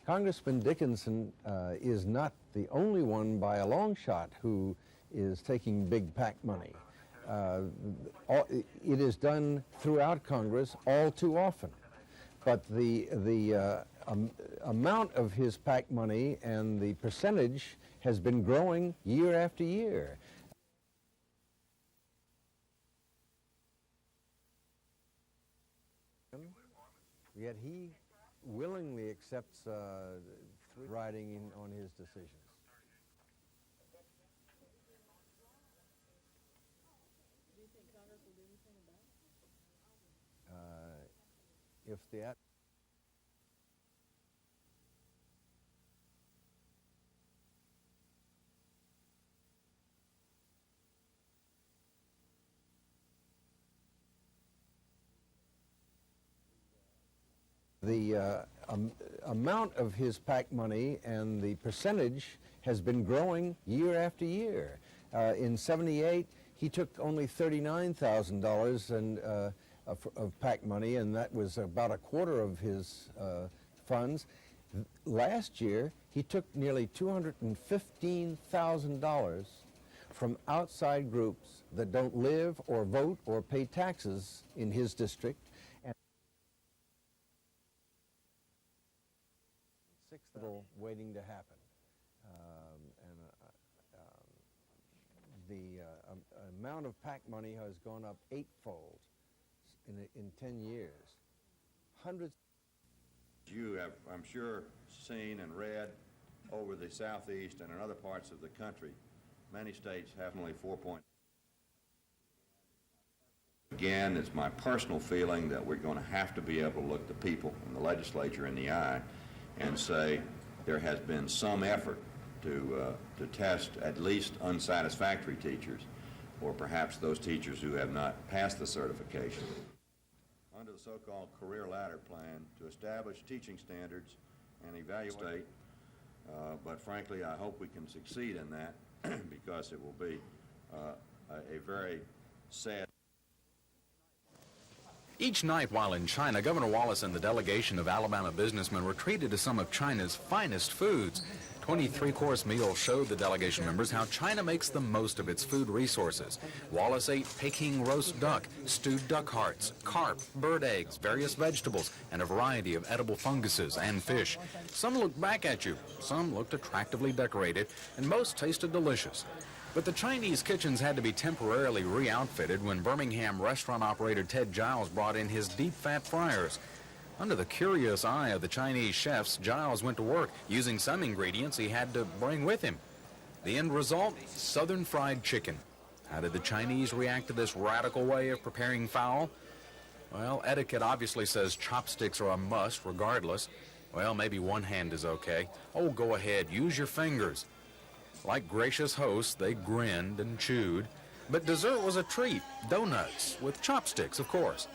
Congressman Dickinson is not the only one by a long shot who is taking big PAC money. It is done throughout Congress all too often. But the amount of his PAC money and the percentage has been growing year after year. Yet he willingly accepts writing on his decisions. Do you think Congress will do anything about it? If the amount of his PAC money and the percentage has been growing year after year. In '78, he took only $39,000 of PAC money, and that was about a quarter of his funds. Last year, he took nearly $215,000 from outside groups that don't live or vote or pay taxes in his district. Waiting to happen. The amount of PAC money has gone up eightfold in 10 years. Hundreds. You have, I'm sure, seen and read over the Southeast and in other parts of the country, many states have only 4 point. Again, it's my personal feeling that we're going to have to be able to look the people in the legislature in the eye and say there has been some effort to test at least unsatisfactory teachers, or perhaps those teachers who have not passed the certification, under the so-called career ladder plan to establish teaching standards and evaluate. But frankly, I hope we can succeed in that because it will be a very sad. Each night while in China, Governor Wallace and the delegation of Alabama businessmen were treated to some of China's finest foods. 23-course meals showed the delegation members how China makes the most of its food resources. Wallace ate Peking roast duck, stewed duck hearts, carp, bird eggs, various vegetables, and a variety of edible funguses and fish. Some looked back at you, some looked attractively decorated, and most tasted delicious. But the Chinese kitchens had to be temporarily re-outfitted when Birmingham restaurant operator Ted Giles brought in his deep-fat fryers. Under the curious eye of the Chinese chefs, Giles went to work using some ingredients he had to bring with him. The end result? Southern fried chicken. How did the Chinese react to this radical way of preparing fowl? Well, etiquette obviously says chopsticks are a must regardless. Well, maybe one hand is okay. Oh, go ahead, use your fingers. Like gracious hosts, they grinned and chewed. But dessert was a treat. Donuts, with chopsticks, of course.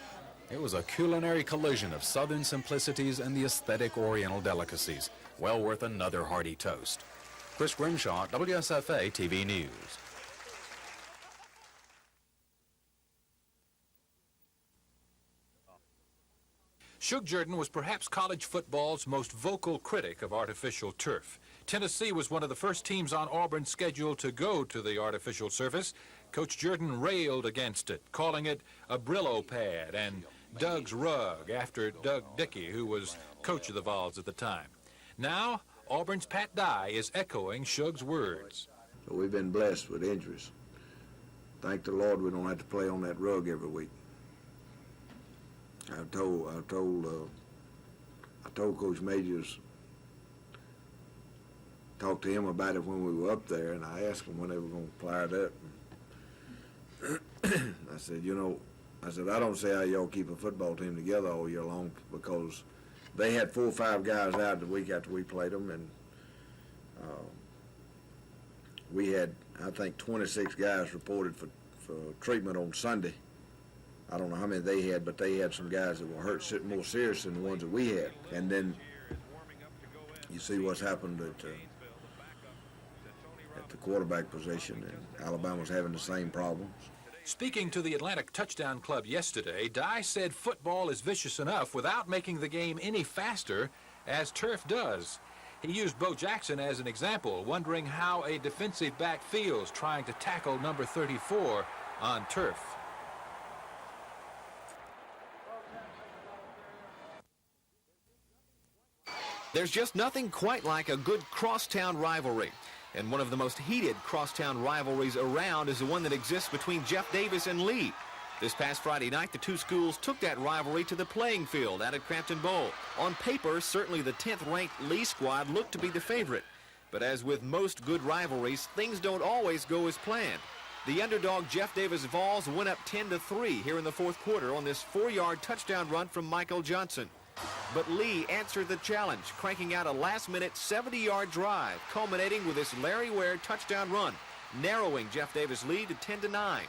It was a culinary collision of Southern simplicities and the aesthetic Oriental delicacies. Well worth another hearty toast. Chris Grimshaw, WSFA TV News. Shug Jordan was perhaps college football's most vocal critic of artificial turf. Tennessee was one of the first teams on Auburn's schedule to go to the artificial surface. Coach Jordan railed against it, calling it a Brillo pad and Doug's rug, after Doug Dickey, who was coach of the Vols at the time. Now, Auburn's Pat Dye is echoing Shug's words. We've been blessed with injuries. Thank the Lord we don't have to play on that rug every week. I told Coach Majors, talked to him about it when we were up there, and I asked him when they were going to fire it up. I said, I don't see how y'all keep a football team together all year long, because they had 4 or 5 guys out the week after we played them, and we had, I think, 26 guys reported for treatment on Sunday. I don't know how many they had, but they had some guys that were hurt more serious than the ones that we had. And then you see what's happened at the quarterback position, and Alabama's having the same problems. Speaking to the Atlantic Touchdown Club yesterday, Dye said football is vicious enough without making the game any faster, as turf does. He used Bo Jackson as an example, wondering how a defensive back feels trying to tackle number 34 on turf. There's just nothing quite like a good crosstown rivalry. And one of the most heated crosstown rivalries around is the one that exists between Jeff Davis and Lee. This past Friday night, the two schools took that rivalry to the playing field out at Crampton Bowl. On paper, certainly the 10th-ranked Lee squad looked to be the favorite. But as with most good rivalries, things don't always go as planned. The underdog Jeff Davis Vols went up 10-3 here in the fourth quarter on this 4-yard touchdown run from Michael Johnson. But Lee answered the challenge, cranking out a last-minute 70-yard drive, culminating with this Larry Ware touchdown run, narrowing Jeff Davis' lead to 10-9.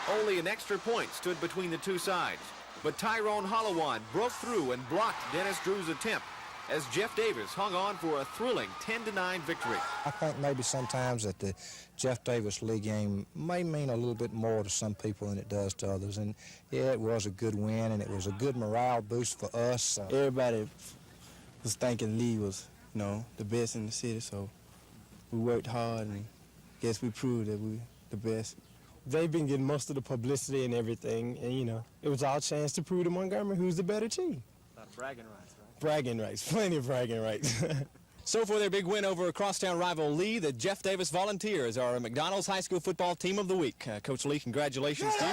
Only an extra point stood between the two sides. But Tyrone Hollowan broke through and blocked Dennis Drew's attempt as Jeff Davis hung on for a thrilling 10-9 victory. I think maybe sometimes that the Jeff Davis Lee game may mean a little bit more to some people than it does to others. And yeah, it was a good win, and it was a good morale boost for us. Everybody was thinking Lee was, the best in the city, so we worked hard, and I guess we proved that we the best. They've been getting most of the publicity and everything, and, it was our chance to prove to Montgomery who's the better team. A lot of bragging rights, right? Bragging rights, plenty of bragging rights. So for their big win over crosstown rival Lee, the Jeff Davis Volunteers are McDonald's High School Football Team of the Week. Coach Lee, congratulations to you.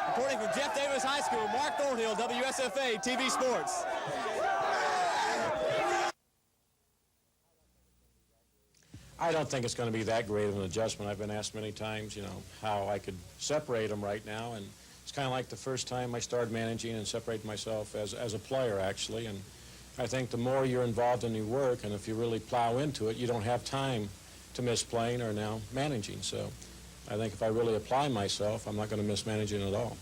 Reporting from Jeff Davis High School, Mark Thornhill, WSFA TV Sports. I don't think it's going to be that great of an adjustment. I've been asked many times, how I could separate them right now, and it's kind of like the first time I started managing and separated myself as a player, actually. And I think the more you're involved in your work, and if you really plow into it, you don't have time to miss playing or now managing. So I think if I really apply myself, I'm not going to miss managing at all.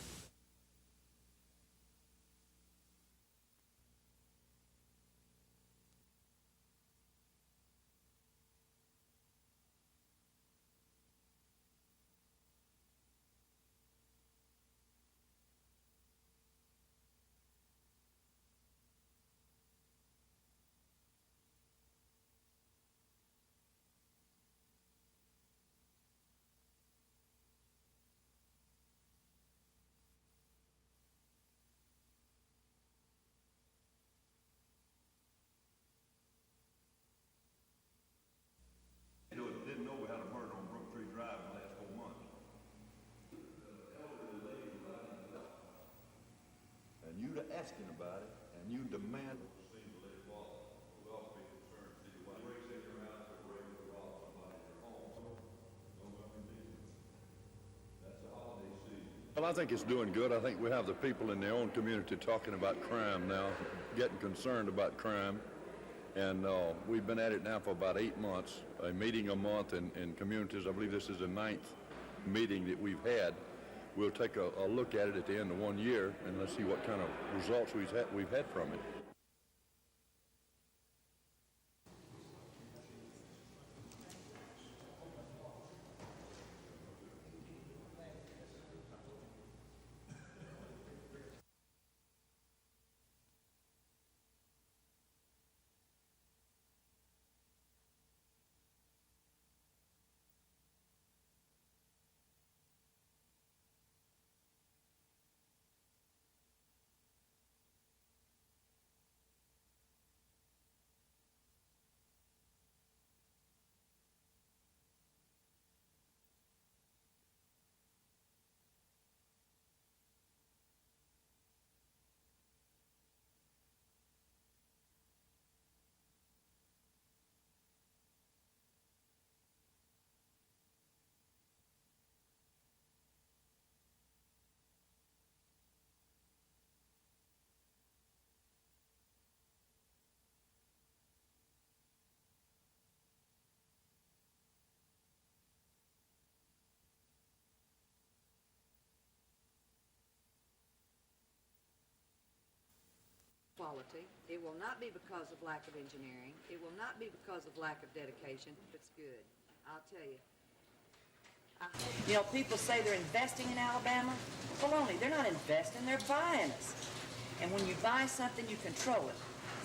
Didn't know we had a murder on Brook Tree Drive in the last 4 months. And you to asking about it, and you demand. Well, I think it's doing good. I think we have the people in their own community talking about crime now, getting concerned about crime. And we've been at it now for about 8 months, a meeting a month in communities. I believe this is the 9th meeting that we've had. We'll take a look at it at the end of 1 year, and let's see what kind of results we've had from it. Quality. It will not be because of lack of engineering. It will not be because of lack of dedication. It's good. I'll tell you. You know, people say they're investing in Alabama. Baloney, they're not investing, they're buying us. And when you buy something, you control it.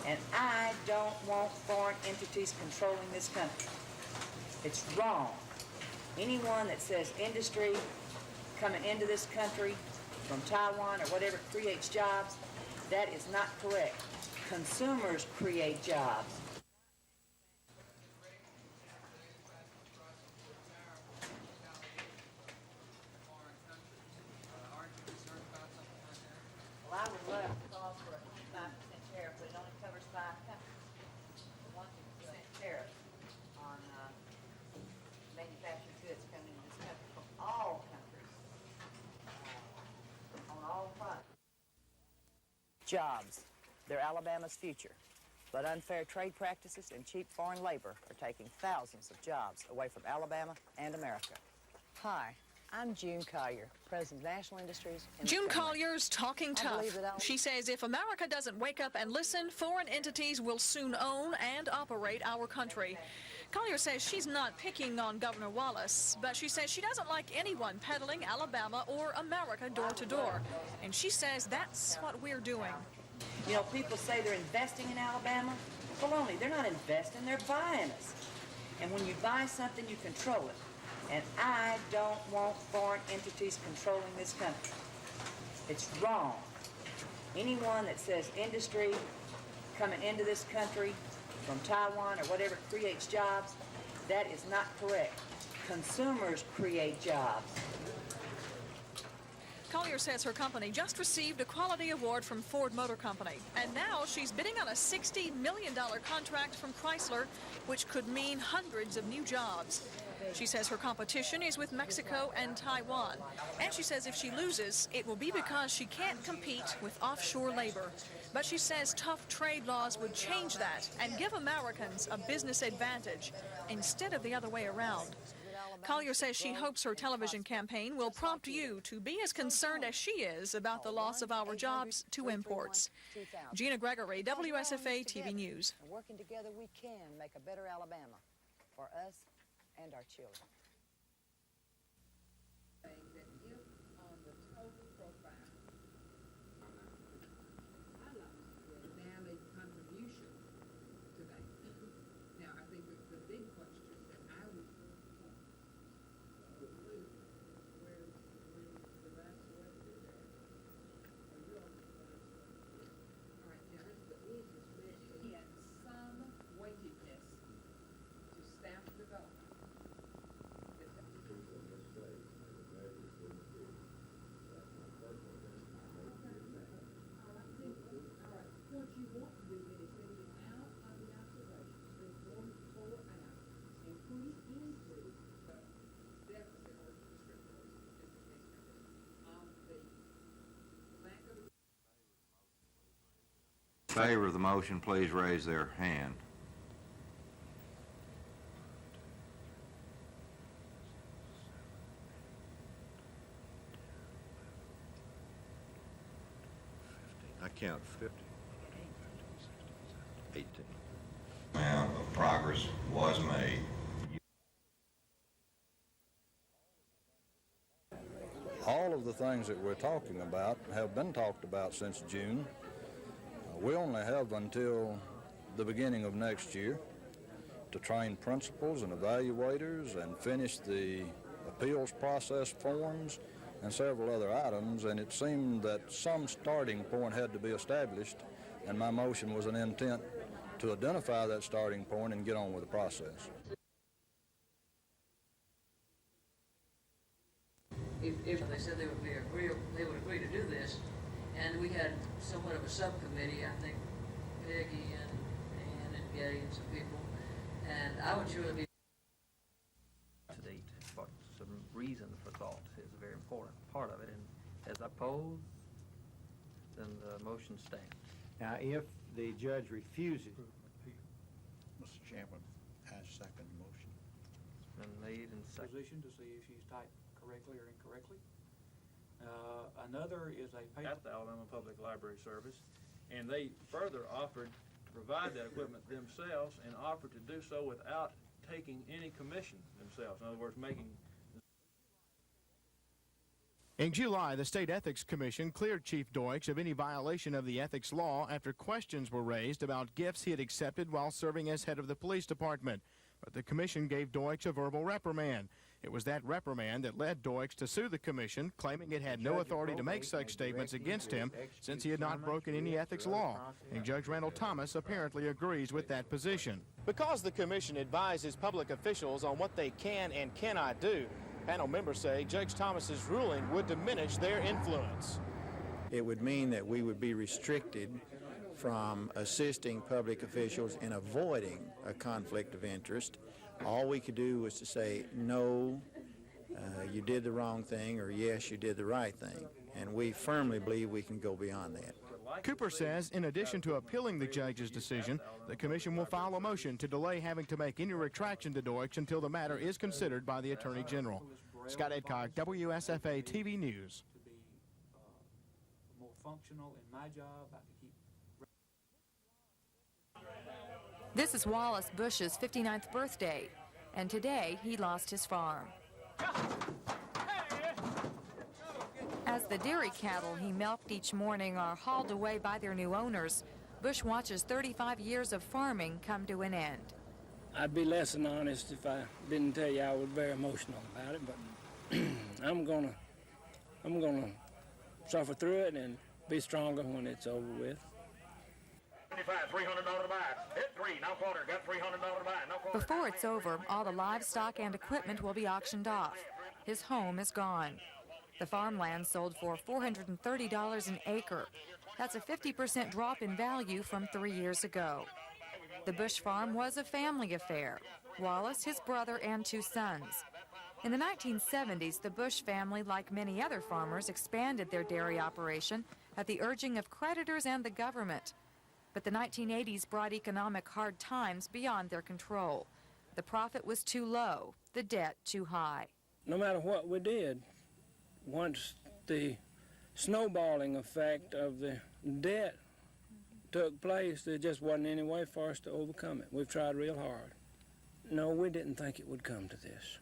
And I don't want foreign entities controlling this country. It's wrong. Anyone that says industry coming into this country from Taiwan or whatever creates jobs, that is not correct. Consumers create jobs. Well, I would love to call for a 25% tariff, but it only covers 5 countries. A 1% tariff on manufactured goods coming into this country from all countries, on all products. Jobs. They're Alabama's future. But unfair trade practices and cheap foreign labor are taking thousands of jobs away from Alabama and America. Hi, I'm June Collier, President of National Industries. June Collier's talking tough. She says if America doesn't wake up and listen, foreign entities will soon own and operate our country. Collier says she's not picking on Governor Wallace, but she says she doesn't like anyone peddling Alabama or America door to door. And she says that's what we're doing. You know, people say they're investing in Alabama. Baloney, they're not investing, they're buying us. And when you buy something, you control it. And I don't want foreign entities controlling this country. It's wrong. Anyone that says industry coming into this country from Taiwan or whatever creates jobs, that is not correct. Consumers create jobs. Collier says her company just received a quality award from Ford Motor Company, and now she's bidding on a $60 million contract from Chrysler, which could mean hundreds of new jobs. She says her competition is with Mexico and Taiwan, and she says if she loses, it will be because she can't compete with offshore labor. But she says tough trade laws would change that and give Americans a business advantage instead of the other way around. Collier says she hopes her television campaign will prompt you to be as concerned as she is about the loss of our jobs to imports. Gina Gregory, WSFA TV News. Working together, we can make a better Alabama for us and our children. In favor of the motion, please raise their hand. I count 50. 18. Amount of progress was made. All of the things that we're talking about have been talked about since June. We only have until the beginning of next year to train principals and evaluators and finish the appeals process forms and several other items, and it seemed that some starting point had to be established, and my motion was an intent to identify that starting point and get on with the process. If they said they would agree to do this, and we had somewhat of a subcommittee, I think Peggy and Gay and some people, and I would surely be to date, but some reason for thought is a very important part of it, and as opposed, then the motion stands. Now, if the judge refuses, Mr. Chairman, I second the motion. It's been made and seconded. Position to see if she's typed correctly or incorrectly. Another is a paper. At the Alabama Public Library Service, and they further offered to provide that equipment themselves and offered to do so without taking any commission themselves. In other words, making In July, the State Ethics Commission cleared Chief Deutsch of any violation of the ethics law after questions were raised about gifts he had accepted while serving as head of the police department. But the commission gave Deutsch a verbal reprimand. It was that reprimand that led Deutsch to sue the commission, claiming it had no authority to make such statements against him since he had not broken any ethics law. And Judge Randall Thomas apparently agrees with that position. Because the commission advises public officials on what they can and cannot do, panel members say Judge Thomas's ruling would diminish their influence. It would mean that we would be restricted from assisting public officials in avoiding a conflict of interest. All we could do was to say, no, you did the wrong thing, or yes, you did the right thing. And we firmly believe we can go beyond that. Cooper says in addition to appealing the judge's decision, the commission will file a motion to delay having to make any retraction to Deutsch until the matter is considered by the Attorney General. Scott Edcock, WSFA TV News. To be more functional in my job, I could keep. This is Wallace Bush's 59th birthday, and today he lost his farm. As the dairy cattle he milked each morning are hauled away by their new owners, Bush watches 35 years of farming come to an end. I'd be less than honest if I didn't tell you I was very emotional about it, but I'm gonna suffer through it and be stronger when it's over with. Before it's over, all the livestock and equipment will be auctioned off. His home is gone. The farmland sold for $430 an acre. That's a 50% drop in value from 3 years ago. The Bush farm was a family affair. Wallace, his brother, and 2 sons. In the 1970s, the Bush family, like many other farmers, expanded their dairy operation at the urging of creditors and the government. But the 1980s brought economic hard times beyond their control. The profit was too low, the debt too high. No matter what we did, once the snowballing effect of the debt took place, there just wasn't any way for us to overcome it. We've tried real hard. No, we didn't think it would come to this.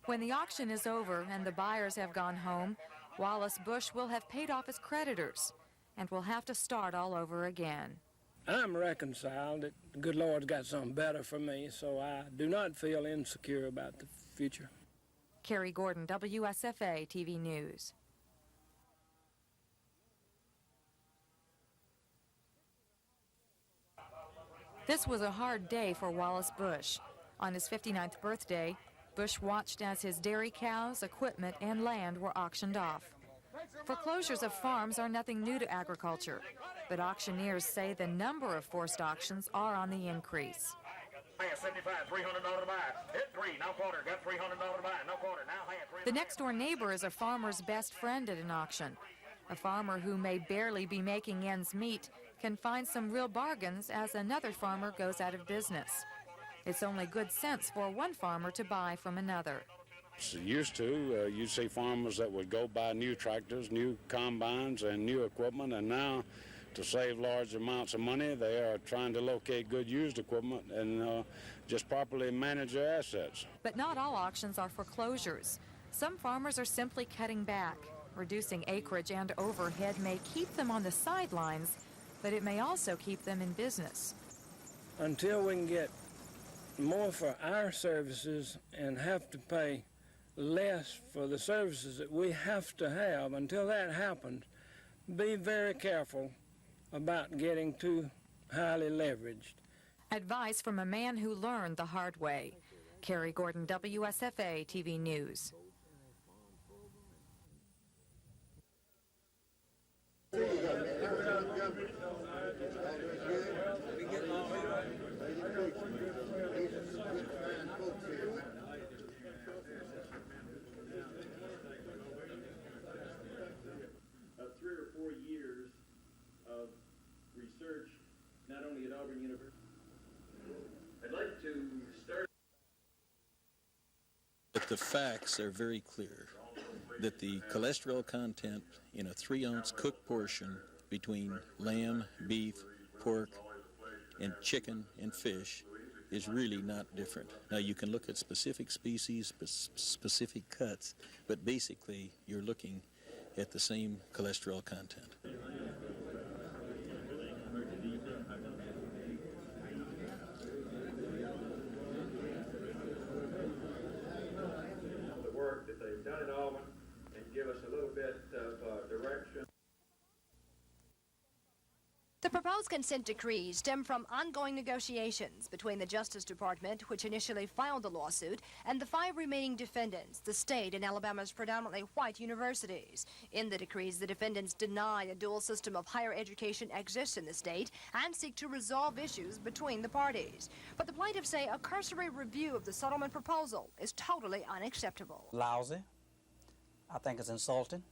When the auction is over and the buyers have gone home, Wallace Bush will have paid off his creditors and will have to start all over again. I'm reconciled that the good Lord's got something better for me, so I do not feel insecure about the future. Carrie Gordon, WSFA TV News. This was a hard day for Wallace Bush. On his 59th birthday, Bush watched as his dairy cows, equipment, and land were auctioned off. Foreclosures of farms are nothing new to agriculture, but auctioneers say the number of forced auctions are on the increase. The next-door neighbor is a farmer's best friend at an auction. A farmer who may barely be making ends meet can find some real bargains as another farmer goes out of business. It's only good sense for one farmer to buy from another. Used to, you'd see farmers that would go buy new tractors, new combines, and new equipment, and now, to save large amounts of money, they are trying to locate good used equipment and just properly manage their assets. But not all auctions are foreclosures. Some farmers are simply cutting back. Reducing acreage and overhead may keep them on the sidelines, but it may also keep them in business. Until we can get more for our services and have to pay less for the services that we have to have, until that happens, be very careful about getting too highly leveraged. Advice from a man who learned the hard way. Carrie Gordon, WSFA TV News. But the facts are very clear that the cholesterol content in a 3-ounce cooked portion between lamb, beef, pork, and chicken and fish is really not different. Now, you can look at specific species, specific cuts, but basically you're looking at the same cholesterol content. The work that they've done at Auburn and give us a little bit of direction. The proposed consent decrees stem from ongoing negotiations between the Justice Department, which initially filed the lawsuit, and the 5 remaining defendants, the state and Alabama's predominantly white universities. In the decrees, the defendants deny a dual system of higher education exists in the state and seek to resolve issues between the parties. But the plaintiffs say a cursory review of the settlement proposal is totally unacceptable. Lousy. I think it's insulting.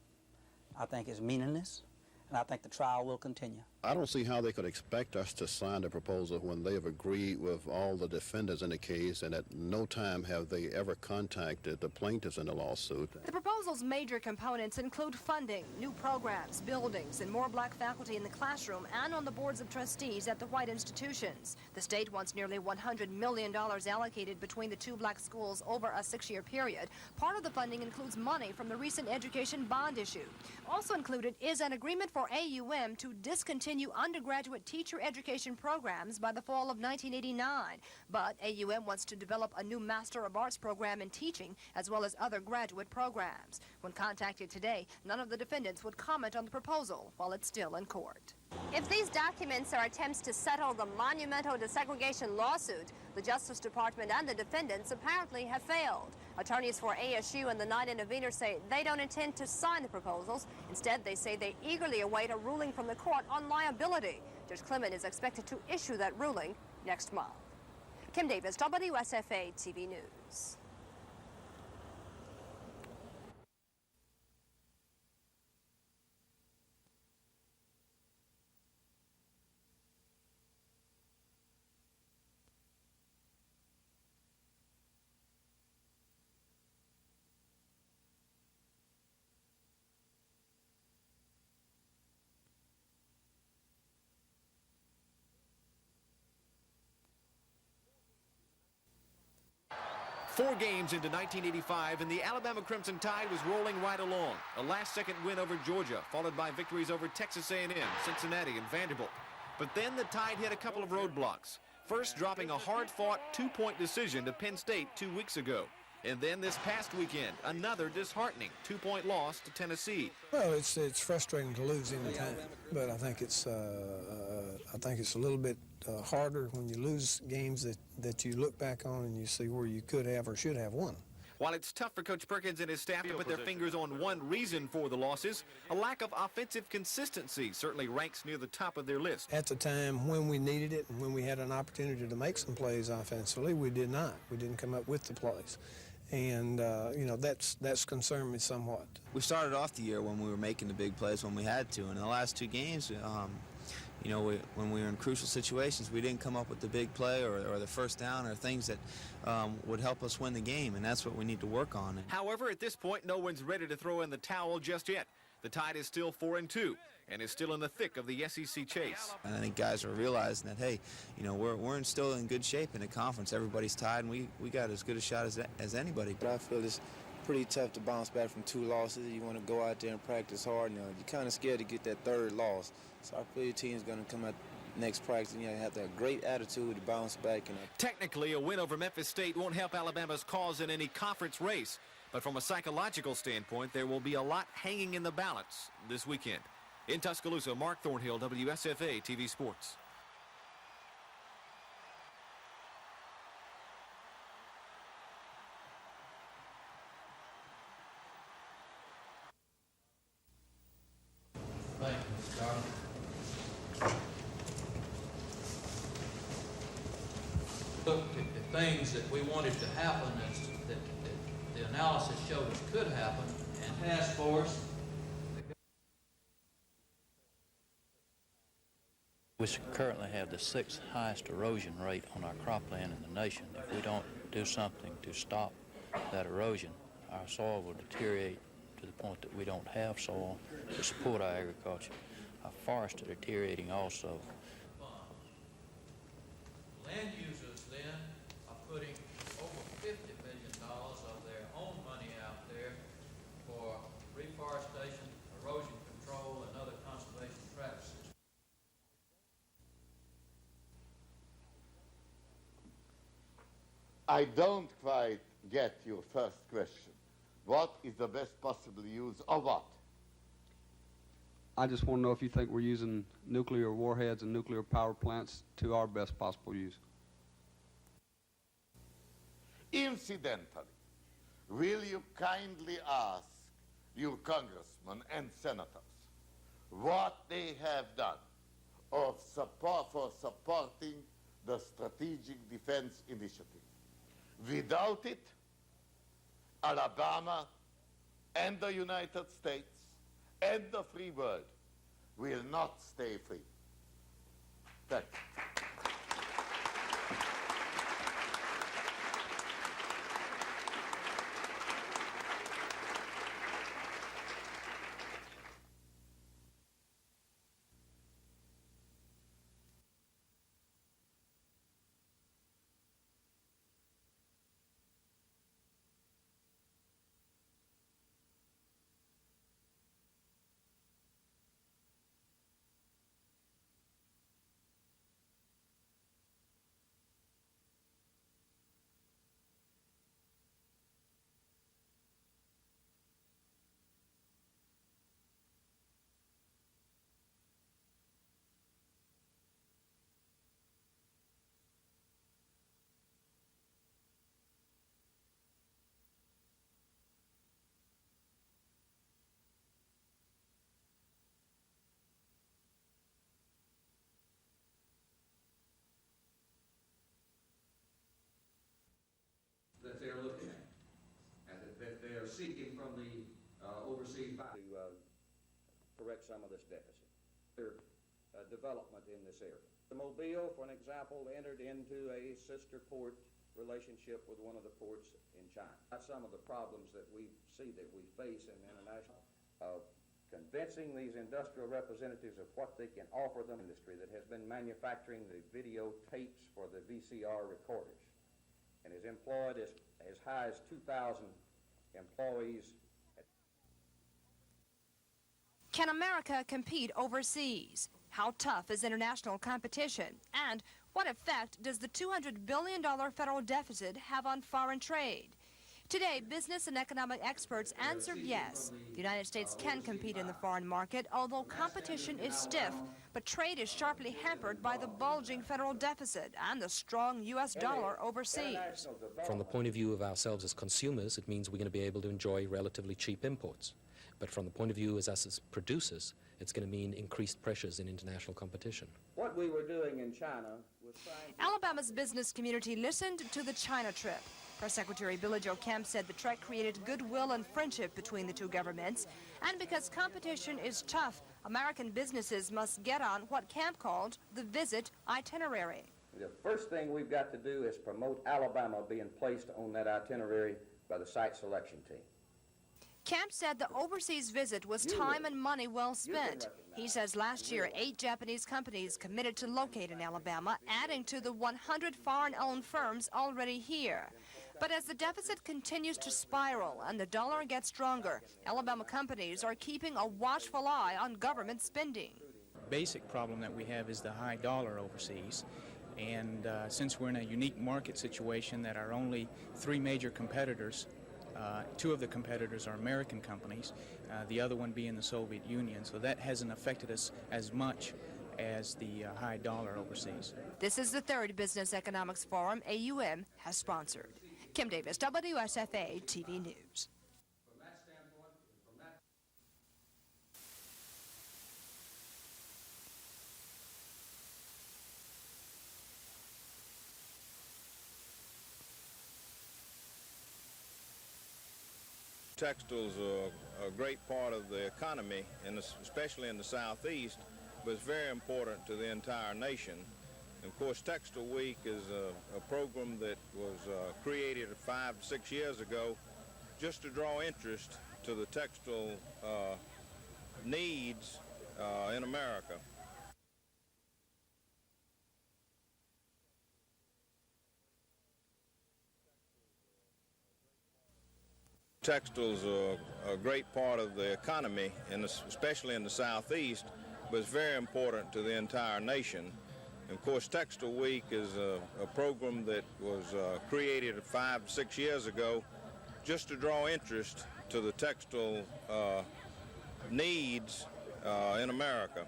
I think it's meaningless. And I think the trial will continue. I don't see how they could expect us to sign the proposal when they have agreed with all the defendants in the case, and at no time have they ever contacted the plaintiffs in the lawsuit. The proposal's major components include funding, new programs, buildings, and more black faculty in the classroom and on the boards of trustees at the white institutions. The state wants nearly $100 million allocated between the 2 black schools over a 6-year period. Part of the funding includes money from the recent education bond issue. Also included is an agreement for AUM to discontinue undergraduate teacher education programs by the fall of 1989. But AUM wants to develop a new Master of Arts program in teaching, as well as other graduate programs. When contacted today, none of the defendants would comment on the proposal while it's still in court. If these documents are attempts to settle the monumental desegregation lawsuit, the Justice Department and the defendants apparently have failed. Attorneys for ASU and the 9 interveners say they don't intend to sign the proposals. Instead, they say they eagerly await a ruling from the court on liability. Judge Clement is expected to issue that ruling next month. Kim Davis, WSFA TV News. Four games into 1985, and the Alabama Crimson Tide was rolling right along. A last-second win over Georgia, followed by victories over Texas A&M, Cincinnati, and Vanderbilt. But then the Tide hit a couple of roadblocks. First, dropping a hard-fought 2-point decision to Penn State 2 weeks ago. And then this past weekend, another disheartening 2-point loss to Tennessee. Well, it's frustrating to lose any time, but I think it's a little bit harder when you lose games that you look back on and you see where you could have or should have won. While it's tough for Coach Perkins and his staff to put their fingers on one reason for the losses, a lack of offensive consistency certainly ranks near the top of their list. At the time when we needed it and when we had an opportunity to make some plays offensively, we did not. We didn't come up with the plays. And, you know, that's concerned me somewhat. We started off the year when we were making the big plays when we had to. In the last 2 games, you know, when we were in crucial situations, we didn't come up with the big play or the first down or things that would help us win the game, and that's what we need to work on. However, at this point, no one's ready to throw in the towel just yet. The Tide is still 4-2 and is still in the thick of the SEC chase. And I think guys are realizing that, hey, you know, we're still in good shape in the conference. Everybody's tied, and we got as good a shot as anybody. But I feel it's pretty tough to bounce back from 2 losses. You want to go out there and practice hard. You know, you're kind of scared to get that 3rd loss. So I feel your team's going to come out next practice, and you have to have a great attitude to bounce back. Technically, a win over Memphis State won't help Alabama's cause in any conference race. But from a psychological standpoint, there will be a lot hanging in the balance this weekend. In Tuscaloosa, Mark Thornhill, WSFA TV Sports. Thank you, Mr. Carter. Looked at the things that we wanted to happen, that the analysis showed it could happen, and task force. We currently have the 6th highest erosion rate on our cropland in the nation. If we don't do something to stop that erosion, our soil will deteriorate to the point that we don't have soil to support our agriculture. Our forests are deteriorating also. Land users then I don't quite get your first question. What is the best possible use of what? I just want to know if you think we're using nuclear warheads and nuclear power plants to our best possible use. Incidentally, will you kindly ask your congressmen and senators what they have done for supporting the Strategic Defense Initiative? Without it, Alabama and the United States and the free world will not stay free. Thank you. That they're looking at, and that they are seeking from the overseas body to correct some of this deficit. Development in this area. The Mobile, for an example, entered into a sister port relationship with one of the ports in China. That's some of the problems that we see that we face in international. Convincing these industrial representatives of what they can offer them industry that has been manufacturing the video tapes for the VCR recorders and is employed as high as 2,000 employees. Can America compete overseas? How tough is international competition? And what effect does the $200 billion federal deficit have on foreign trade? Today, business and economic experts answered yes. The United States can compete in the foreign market, although competition is stiff, but trade is sharply hampered by the bulging federal deficit and the strong U.S. dollar overseas. From the point of view of ourselves as consumers, it means we're going to be able to enjoy relatively cheap imports. But from the point of view as us as producers, it's going to mean increased pressures in international competition. What we were doing in China was trying to... Alabama's business community listened to the China trip. Press Secretary Billy Joe Kemp said the trek created goodwill and friendship between the two governments. And because competition is tough, American businesses must get on what Kemp called the visit itinerary. The first thing we've got to do is promote Alabama being placed on that itinerary by the site selection team. Kemp said the overseas visit was time and money well spent. He says last year, 8 Japanese companies committed to locate in Alabama, adding to the 100 foreign-owned firms already here. But as the deficit continues to spiral and the dollar gets stronger, Alabama companies are keeping a watchful eye on government spending. Basic problem that we have is the high dollar overseas. And since we're in a unique market situation that our only 3 major competitors, 2 of the competitors are American companies, the other one being the Soviet Union, so that hasn't affected us as much as the high dollar overseas. This is the 3rd Business Economics Forum AUM has sponsored. Kim Davis, WSFA TV News. Textiles are a great part of the economy, especially in the Southeast, but it's very important to the entire nation. And of course, Textile Week is a program that was created 5 to 6 years ago just to draw interest to the textile needs in America. Textiles are a great part of the economy, especially in the Southeast, but it's very important to the entire nation. And of course, Textile Week is a program that was created 5 to 6 years ago just to draw interest to the textile needs in America.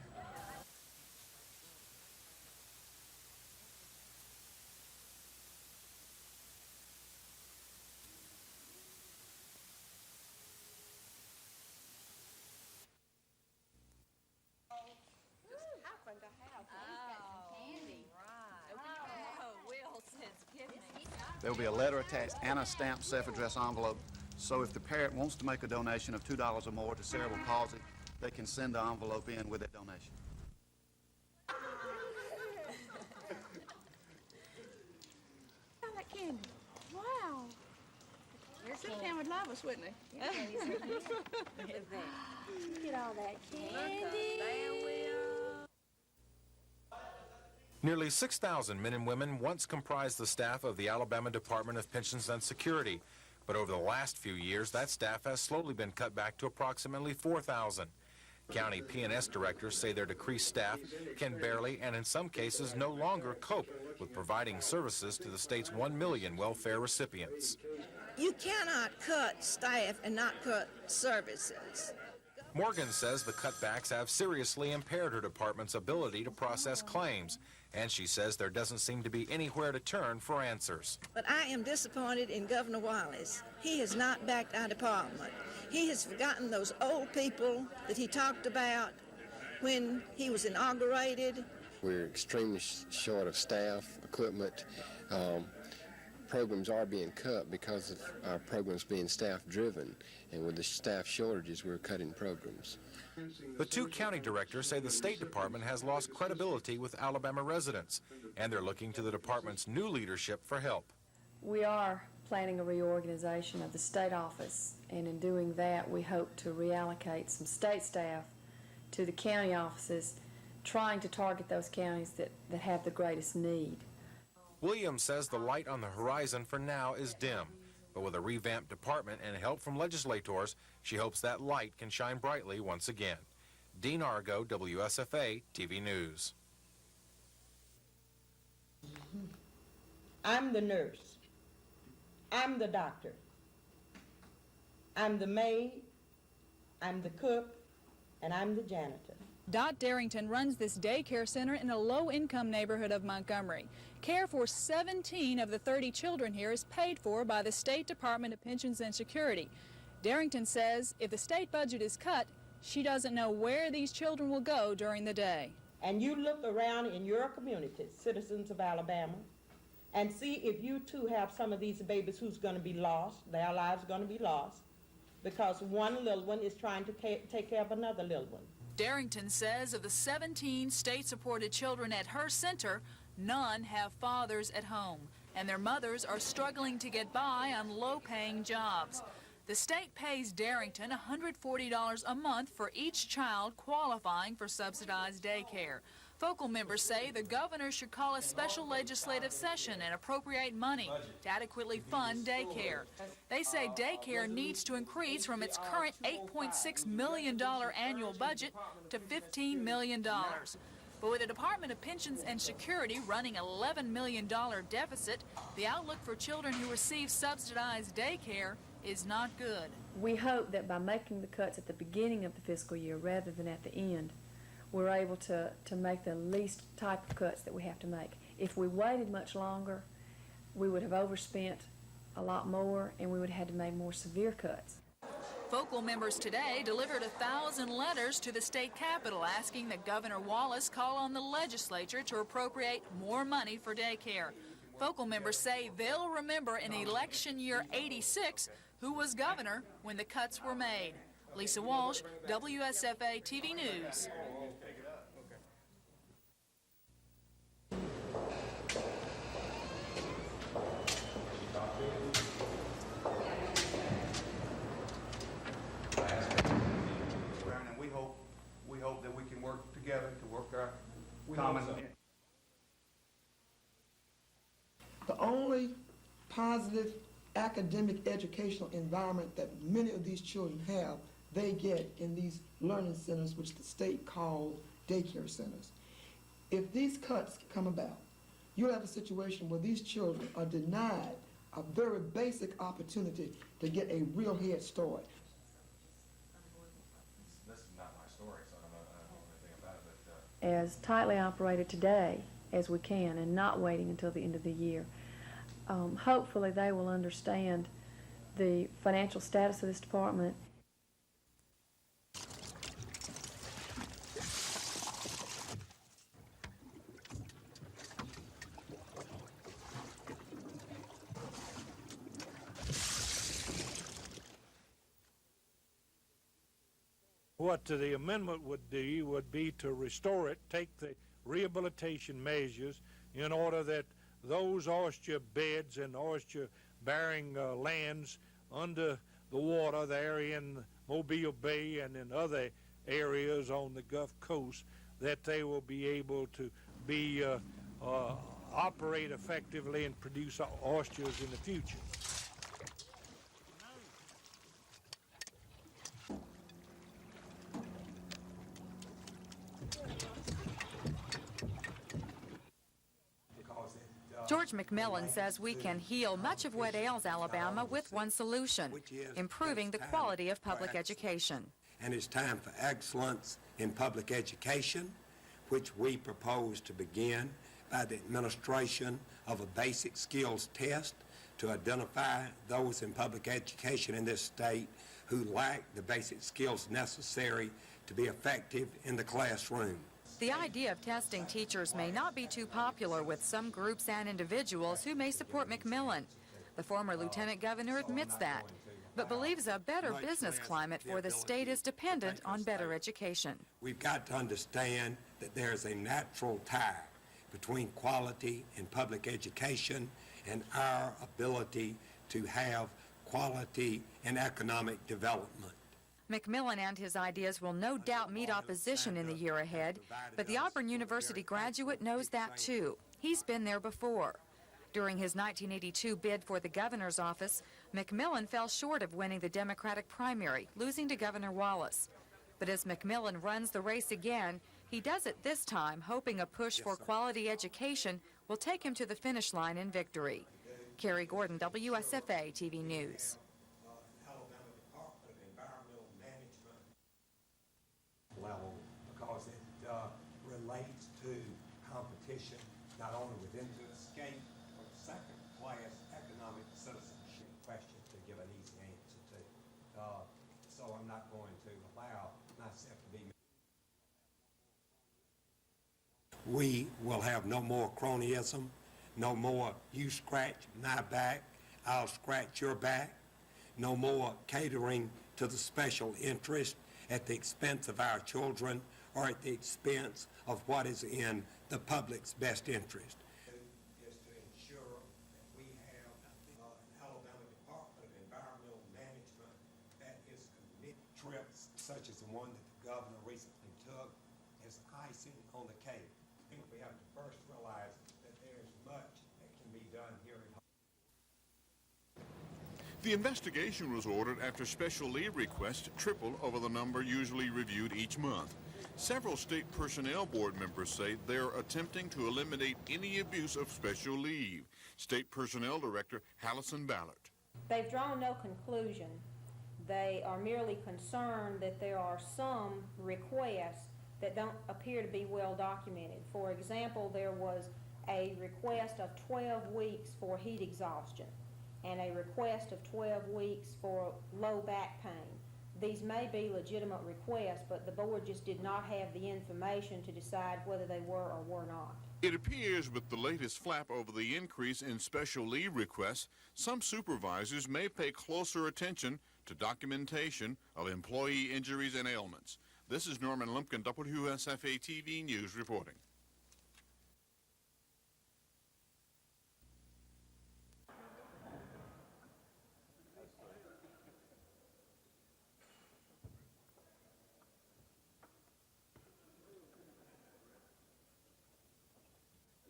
There will be a letter attached and a stamped self-addressed envelope. So if the parent wants to make a donation of $2 or more to cerebral palsy, they can send the envelope in with that donation. That candy. Wow. Ken would love us, wouldn't he? Look at all that candy. Nearly 6,000 men and women once comprised the staff of the Alabama Department of Pensions and Security. But over the last few years, that staff has slowly been cut back to approximately 4,000. County P&S directors say their decreased staff can barely and in some cases no longer cope with providing services to the state's 1 million welfare recipients. You cannot cut staff and not cut services. Morgan says the cutbacks have seriously impaired her department's ability to process claims, and she says there doesn't seem to be anywhere to turn for answers. But I am disappointed in Governor Wallace. He has not backed our department. He has forgotten those old people that he talked about when he was inaugurated. We're extremely short of staff, equipment. Programs are being cut because of our programs being staff-driven, and with the staff shortages, we're cutting programs. The two county directors say the State Department has lost credibility with Alabama residents, and they're looking to the department's new leadership for help. We are planning a reorganization of the state office, and in doing that, we hope to reallocate some state staff to the county offices, trying to target those counties that have the greatest need. Williams says the light on the horizon for now is dim, but with a revamped department and help from legislators, she hopes that light can shine brightly once again. Dean Argo, WSFA TV News. I'm the nurse. I'm the doctor. I'm the maid. I'm the cook. And I'm the janitor. Dot Darrington runs this daycare center in a low-income neighborhood of Montgomery. Care for 17 of the 30 children here is paid for by the State Department of Pensions and Security. Darrington says if the state budget is cut, she doesn't know where these children will go during the day. And you look around in your communities, citizens of Alabama, and see if you too have some of these babies who's going to be lost, their lives are going to be lost, because one little one is trying to take care of another little one. Darrington says of the 17 state-supported children at her center, none have fathers at home, and their mothers are struggling to get by on low-paying jobs. The state pays Darrington $140 a month for each child qualifying for subsidized daycare. Focal members say the governor should call a special legislative session and appropriate money to adequately fund daycare. They say daycare needs to increase from its current $8.6 million annual budget to $15 million. But with the Department of Pensions and Security running $11 million deficit, the outlook for children who receive subsidized daycare is not good. We hope that by making the cuts at the beginning of the fiscal year rather than at the end, we're able to make the least type of cuts that we have to make. If we waited much longer, we would have overspent a lot more and we would have had to make more severe cuts. Focal members today delivered 1,000 letters to the state capitol asking that Governor Wallace call on the legislature to appropriate more money for daycare. Focal members say they'll remember in election year '86 who was governor when the cuts were made. Lisa Walsh, WSFA TV News. And we hope that we can work together to work our common. The only positive academic educational environment that many of these children have, they get in these learning centers which the state calls daycare centers. If these cuts come about, you'll have a situation where these children are denied a very basic opportunity to get a real head start. This is not my story, so I don't know anything about it, but... As tightly operated today as we can and not waiting until the end of the year. Hopefully they will understand the financial status of this department. What the amendment would do would be to restore it, take the rehabilitation measures in order that those oyster beds and oyster-bearing lands under the water there in Mobile Bay and in other areas on the Gulf Coast, that they will be able to be operate effectively and produce oysters in the future. George McMillan says we can heal much of what ails Alabama with one solution, improving the quality of public education. And it's time for excellence in public education, which we propose to begin by the administration of a basic skills test to identify those in public education in this state who lack the basic skills necessary to be effective in the classroom. The idea of testing teachers may not be too popular with some groups and individuals who may support McMillan. The former lieutenant governor admits that, but believes a better business climate for the state is dependent on better education. We've got to understand that there's a natural tie between quality in public education and our ability to have quality in economic development. McMillan and his ideas will no doubt meet opposition in the year ahead, but the Auburn University graduate knows that too. He's been there before. During his 1982 bid for the governor's office, McMillan fell short of winning the Democratic primary, losing to Governor Wallace. But as McMillan runs the race again, he does it this time, hoping a push for quality education will take him to the finish line in victory. Carrie Gordon, WSFA TV News. Level because it relates to competition not only within the state but second-class economic citizenship question to give an easy answer to. So I'm not going to allow myself to be. We will have no more cronyism, no more you scratch my back, I'll scratch your back, no more catering to the special interest at the expense of our children or at the expense of what is in the public's best interest. Is to ensure that we have an Alabama Department of Environmental Management that is committed. Trips such as the one that the governor recently took is icing on the cake. I think we have to first realize that there's much that can be done here at home. The investigation was ordered after special leave requests tripled over the number usually reviewed each month. Several state personnel board members say they're attempting to eliminate any abuse of special leave. State Personnel Director Hallison Ballard. They've drawn no conclusion. They are merely concerned that there are some requests that don't appear to be well documented. For example, there was a request of 12 weeks for heat exhaustion and a request of 12 weeks for low back pain. These may be legitimate requests, but the board just did not have the information to decide whether they were or were not. It appears with the latest flap over the increase in special leave requests, some supervisors may pay closer attention to documentation of employee injuries and ailments. This is Norman Lumpkin, WSFA TV News reporting.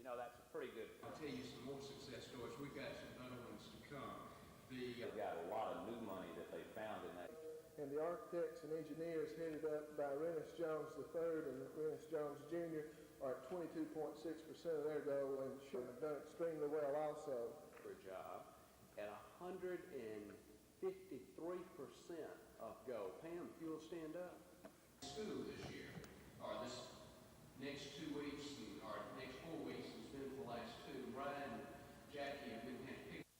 That's a pretty good. I'll tell you some more success stories. We've got some other ones to come. They've got a lot of new money that they found in that. And the architects and engineers headed up by Rennis Jones III and Rennis Jones Jr. are at 22.6% of their goal and should have done extremely well also. Per job at 153% of goal. Pam, if you'll stand up. School this year, or this next 2 weeks, or next 4 weeks, it's been for the last 2. Brian, Jackie, have been handpicked.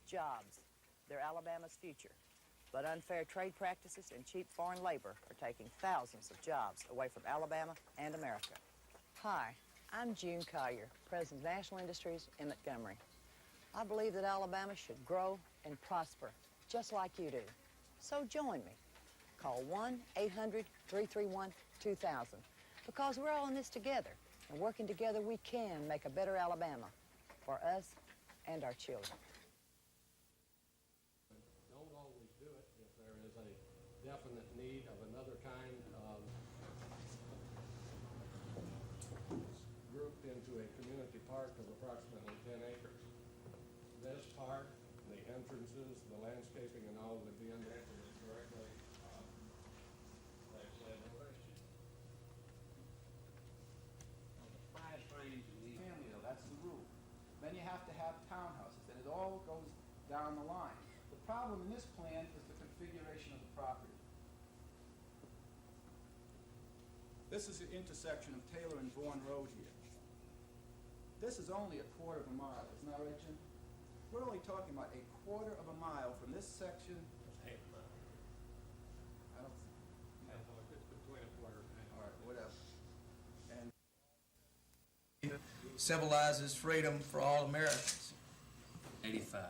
Jobs. They're Alabama's future. But unfair trade practices and cheap foreign labor are taking thousands of jobs away from Alabama and America. Hi, I'm June Collier, President of National Industries in Montgomery. I believe that Alabama should grow and prosper, just like you do. So join me. Call 1-800-331-2000, because we're all in this together, and working together we can make a better Alabama for us and our children. Don't always do it if there is a definite need of another kind grouped into a community park of approximately 10 acres. This park, the entrances, the landscaping, and all would be under directly Price range in the family, though, that's the rule. Then you have to have townhouses, and it all goes down the line. The problem in this plan is the configuration of the property. This is the intersection of Taylor and Vaughan Road here. This is only a quarter of a mile, isn't that right, Jim? We're only talking about a quarter of a mile from this section. I don't. It's between a quarter and all right, whatever. And symbolizes freedom for all Americans. 85.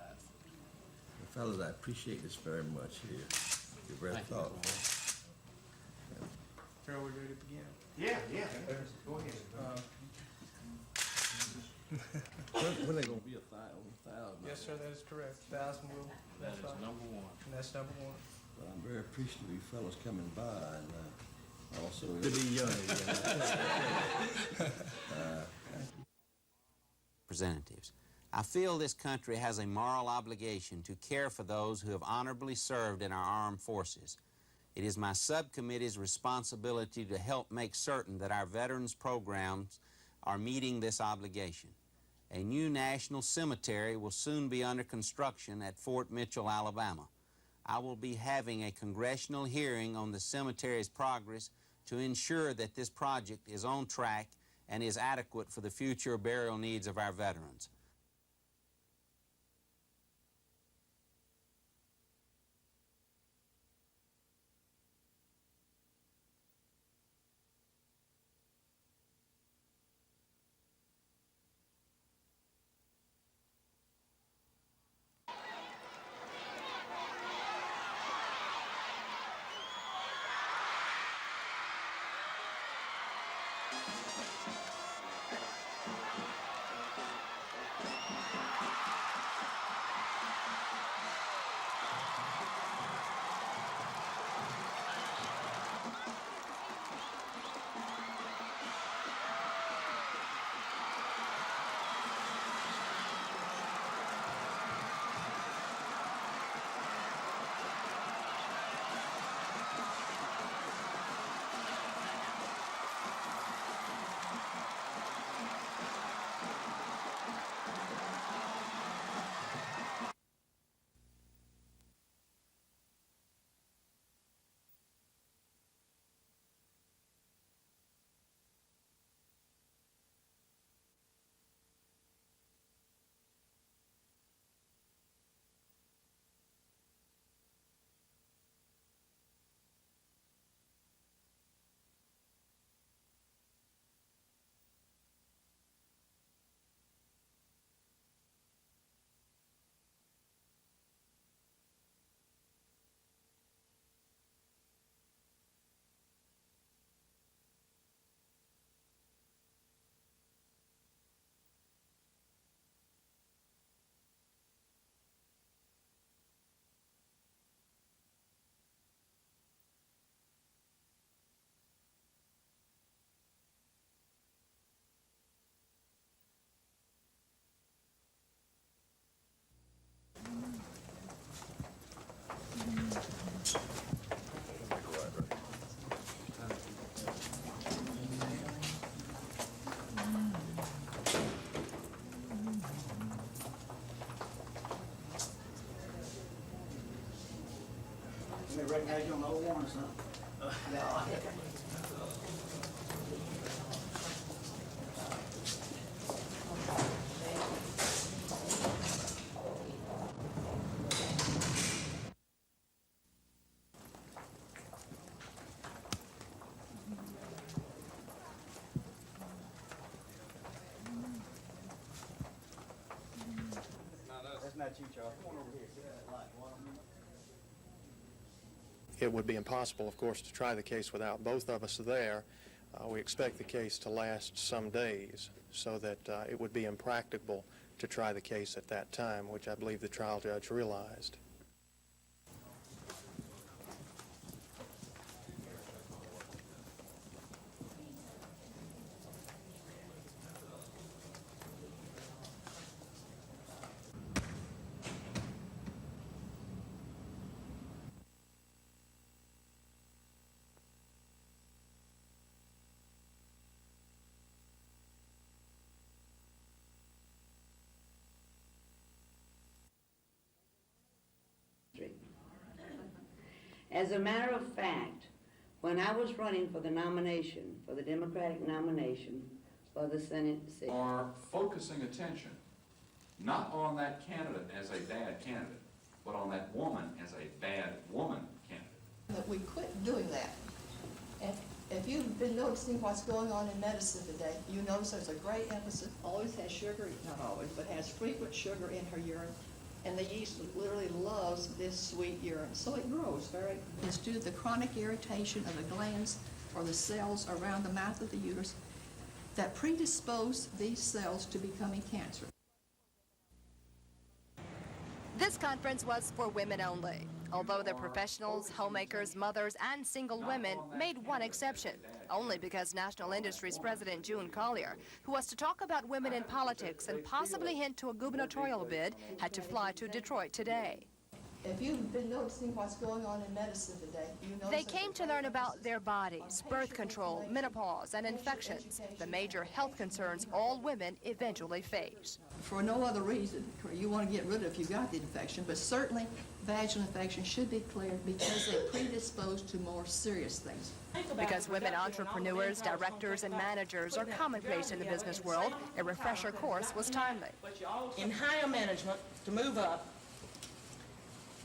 Fellas, I appreciate this very much here. You're very thoughtful. Carol, we ready to begin? Yeah. Go ahead. When they gonna be 1,000? Yes, sir, that is correct. 1,000 will. That is number one. And that's number one. Well, I'm very appreciative of you fellas coming by, and also Good to be young. Representatives, I feel this country has a moral obligation to care for those who have honorably served in our armed forces. It is my subcommittee's responsibility to help make certain that our veterans programs are meeting this obligation. A new national cemetery will soon be under construction at Fort Mitchell, Alabama. I will be having a congressional hearing on the cemetery's progress to ensure that this project is on track and is adequate for the future burial needs of our veterans. recognize you on 01 or something. No. That's not you, Charles. Come on over here. Sit that light. It would be impossible, of course, to try the case without both of us there. We expect the case to last some days, so that it would be impracticable to try the case at that time, which I believe the trial judge realized. As a matter of fact, when I was running for the nomination, for the Democratic nomination for the Senate seat, are focusing attention not on that candidate as a bad candidate, but on that woman as a bad woman candidate. That we quit doing that. And if you've been noticing what's going on in medicine today, you notice there's a great emphasis. Always has sugar, not always, but has frequent sugar in her urine. And the yeast literally loves this sweet urine, so it grows very. It's due to the chronic irritation of the glands or the cells around the mouth of the uterus that predispose these cells to becoming cancerous. This conference was for women only, although the professionals, homemakers, mothers, and single women made one exception, only because National Industries President June Collier, who was to talk about women in politics and possibly hint to a gubernatorial bid, had to fly to Detroit today. If you've been noticing what's going on in medicine today, you know They came to learn about their bodies, birth control, menopause, and infections, the major health concerns all women eventually face. for no other reason. You want to get rid of it if you've got the infection, but certainly vaginal infection should be cleared because they predispose to more serious things. Because women entrepreneurs, directors, and managers are commonplace in the business world, a refresher course was timely. In higher management, to move up,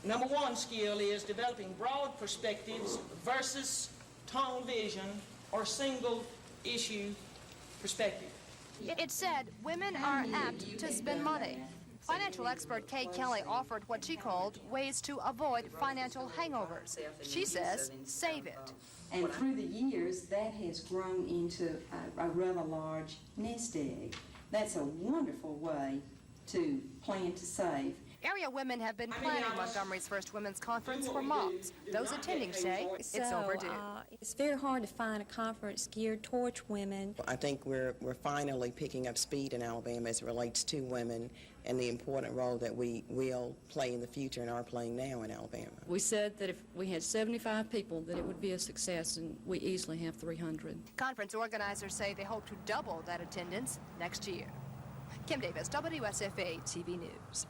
number one skill is developing broad perspectives versus tunnel vision or single issue perspective. It said women are apt to spend money. Financial expert Kay Kelly offered what she called ways to avoid financial hangovers. She says, save it. And through the years, that has grown into a rather large nest egg. That's a wonderful way to plan to save. Area women have been planning Montgomery's first women's conference for months. Those attending say it's overdue. It's very hard to find a conference geared towards women. I think we're finally picking up speed in Alabama as it relates to women and the important role that we will play in the future and are playing now in Alabama. We said that if we had 75 people that it would be a success, and we easily have 300. Conference organizers say they hope to double that attendance next year. Kim Davis, WSFA TV News.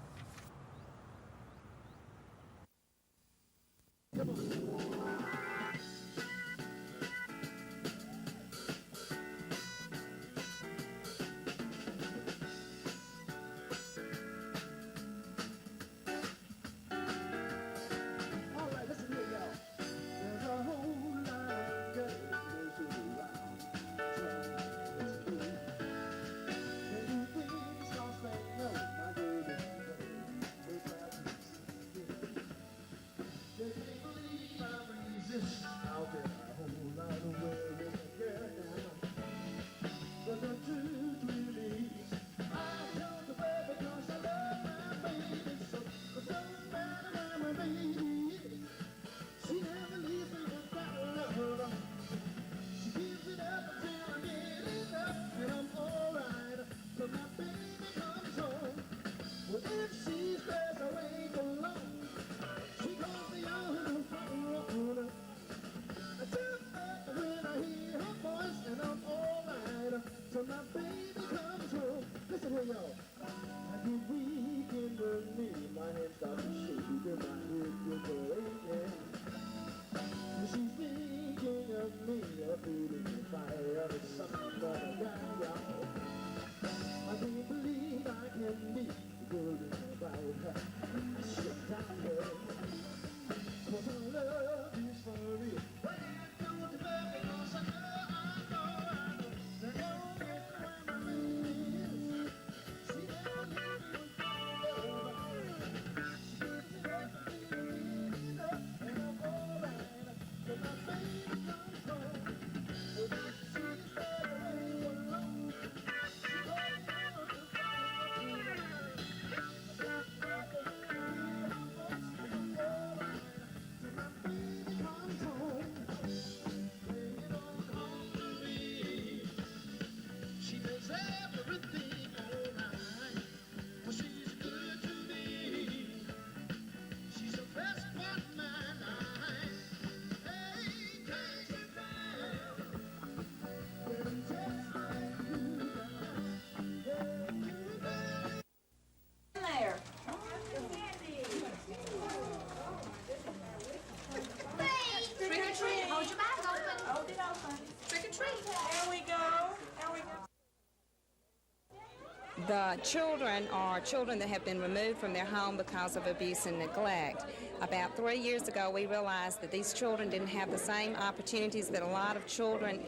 The children are children that have been removed from their home because of abuse and neglect. About 3 years ago, we realized that these children didn't have the same opportunities that a lot of children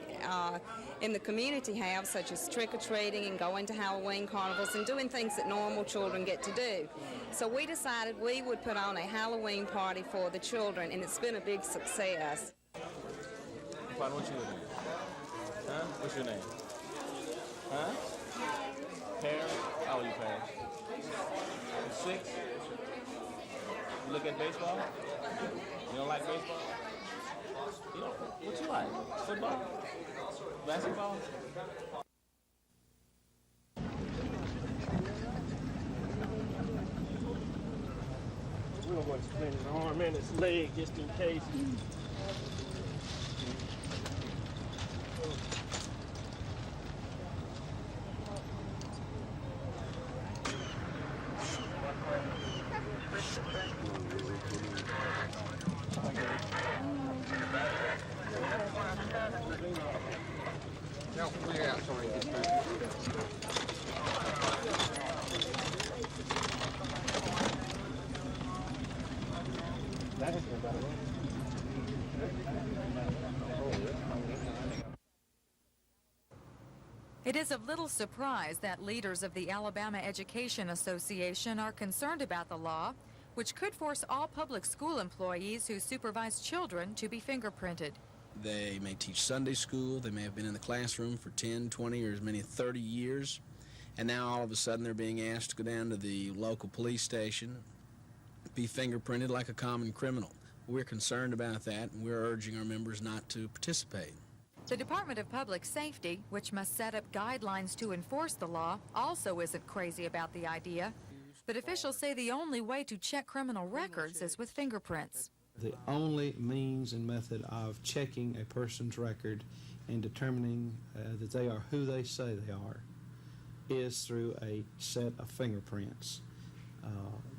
in the community have, such as trick-or-treating and going to Halloween carnivals and doing things that normal children get to do. So we decided we would put on a Halloween party for the children, and it's been a big success. What you doing? Huh? What's your name? Huh? Parents? How old are you, parents? 6? You look at baseball? You don't like baseball? You don't? What you like? Football? Basketball? We're going to explain his arm and his leg just in case. It is of little surprise that leaders of the Alabama Education Association are concerned about the law, which could force all public school employees who supervise children to be fingerprinted. They may teach Sunday school, they may have been in the classroom for 10, 20, or as many as 30 years, and now all of a sudden they're being asked to go down to the local police station, be fingerprinted like a common criminal. We're concerned about that, and we're urging our members not to participate. The Department of Public Safety, which must set up guidelines to enforce the law, also isn't crazy about the idea. But officials say the only way to check criminal records is with fingerprints. The only means and method of checking a person's record and determining that they are who they say they are is through a set of fingerprints.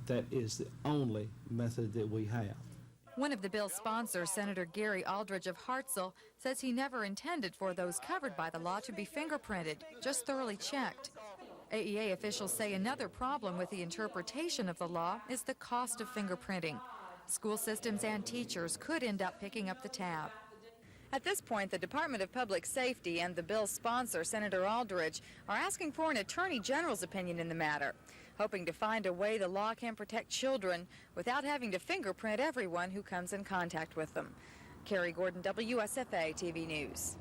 That is the only method that we have. One of the bill's sponsors, Senator Gary Aldridge of Hartselle, says he never intended for those covered by the law to be fingerprinted, just thoroughly checked. AEA officials say another problem with the interpretation of the law is the cost of fingerprinting. School systems and teachers could end up picking up the tab. At this point, the Department of Public Safety and the bill's sponsor, Senator Aldridge, are asking for an attorney general's opinion in the matter, hoping to find a way the law can protect children without having to fingerprint everyone who comes in contact with them. Carrie Gordon, WSFA TV News.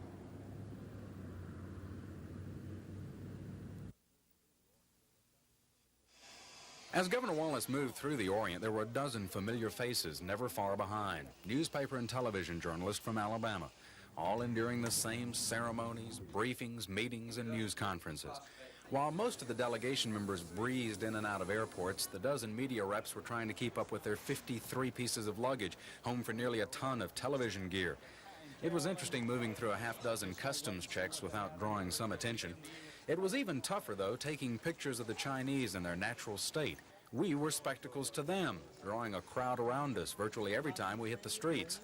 As Governor Wallace moved through the Orient, there were a dozen familiar faces never far behind. Newspaper and television journalists from Alabama, all enduring the same ceremonies, briefings, meetings, and news conferences. While most of the delegation members breezed in and out of airports, the dozen media reps were trying to keep up with their 53 pieces of luggage, home for nearly a ton of television gear. It was interesting moving through a half-dozen customs checks without drawing some attention. It was even tougher, though, taking pictures of the Chinese in their natural state. We were spectacles to them, drawing a crowd around us virtually every time we hit the streets.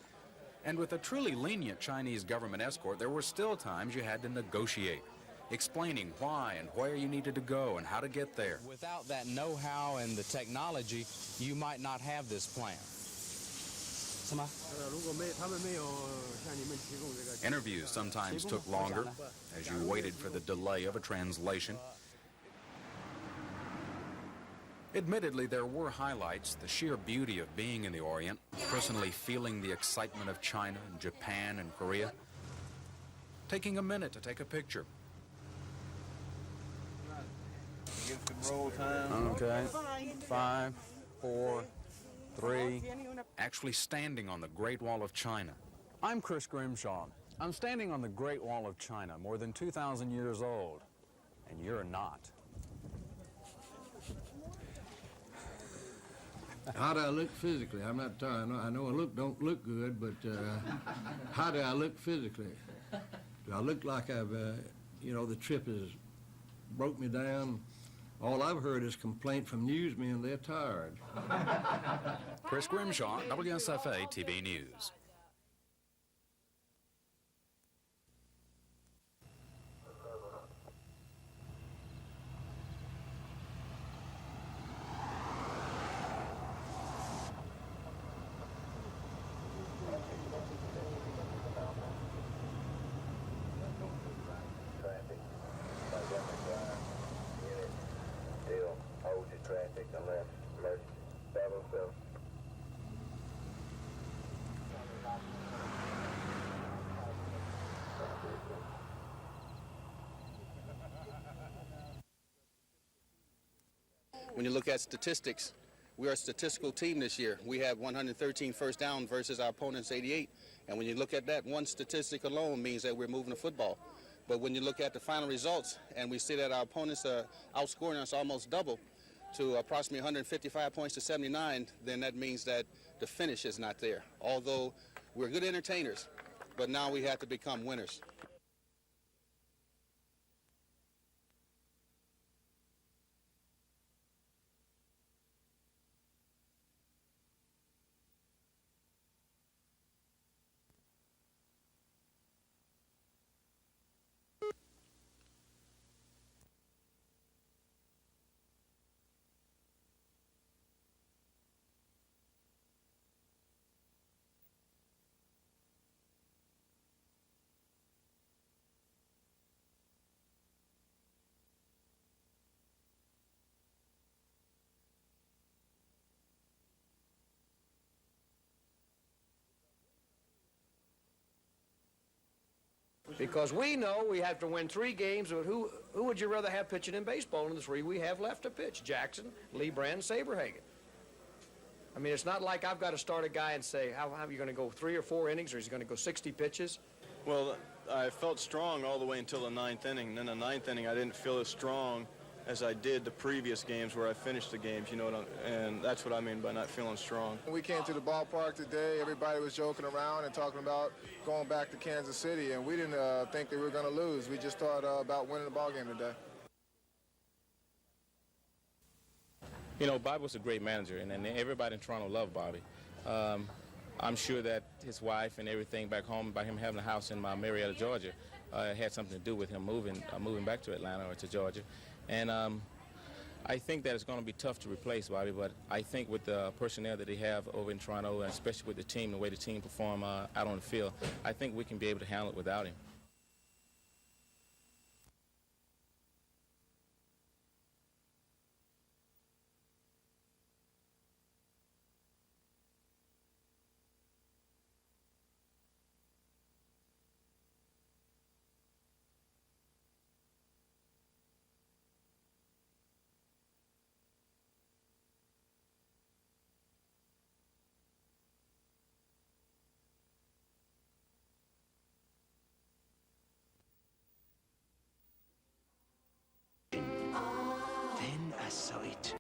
And with a truly lenient Chinese government escort, there were still times you had to negotiate, explaining why and where you needed to go and how to get there. Without that know-how and the technology, you might not have this plan. Interviews sometimes took longer as you waited for the delay of a translation. Admittedly, there were highlights, the sheer beauty of being in the Orient, personally feeling the excitement of China and Japan and Korea, taking a minute to take a picture. Roll time. Okay. 5, 4, 3. Actually standing on the Great Wall of China. I'm Chris Grimshaw. I'm standing on the Great Wall of China, more than 2,000 years old, and you're not. How do I look physically? I'm not tired. I know I don't look good, but how do I look physically? Do I look like I've, the trip has broke me down? All I've heard is complaint from newsmen they're tired. Chris Grimshaw, WSFA TV News. traffic, unless emergency 707. When you look at statistics, we are a statistical team this year. We have 113 first down versus our opponent's 88. And when you look at that, one statistic alone means that we're moving the football. But when you look at the final results and we see that our opponents are outscoring us almost double to approximately 155 points to 79, then that means that the finish is not there. Although we're good entertainers, but now we have to become winners. Because we know we have to win 3 games, but who would you rather have pitching in baseball in the 3 we have left to pitch? Jackson, Lee Brand, Saberhagen. I mean, it's not like I've got to start a guy and say, how are you going to go 3 or 4 innings, or is he going to go 60 pitches? Well, I felt strong all the way until the 9th inning. And then the 9th inning, I didn't feel as strong as I did the previous games where I finished the games, you know, and that's what I mean by not feeling strong. When we came to the ballpark today, everybody was joking around and talking about going back to Kansas City, and we didn't think that we were going to lose. We just thought about winning the ball game today. You know, Bobby was a great manager, and everybody in Toronto loved Bobby. I'm sure that his wife and everything back home, by him having a house in Marietta, Georgia, had something to do with him moving back to Atlanta or to Georgia. And I think that it's going to be tough to replace Bobby, but I think with the personnel that they have over in Toronto, and especially with the team, the way the team perform out on the field, I think we can be able to handle it without him. Then I saw it.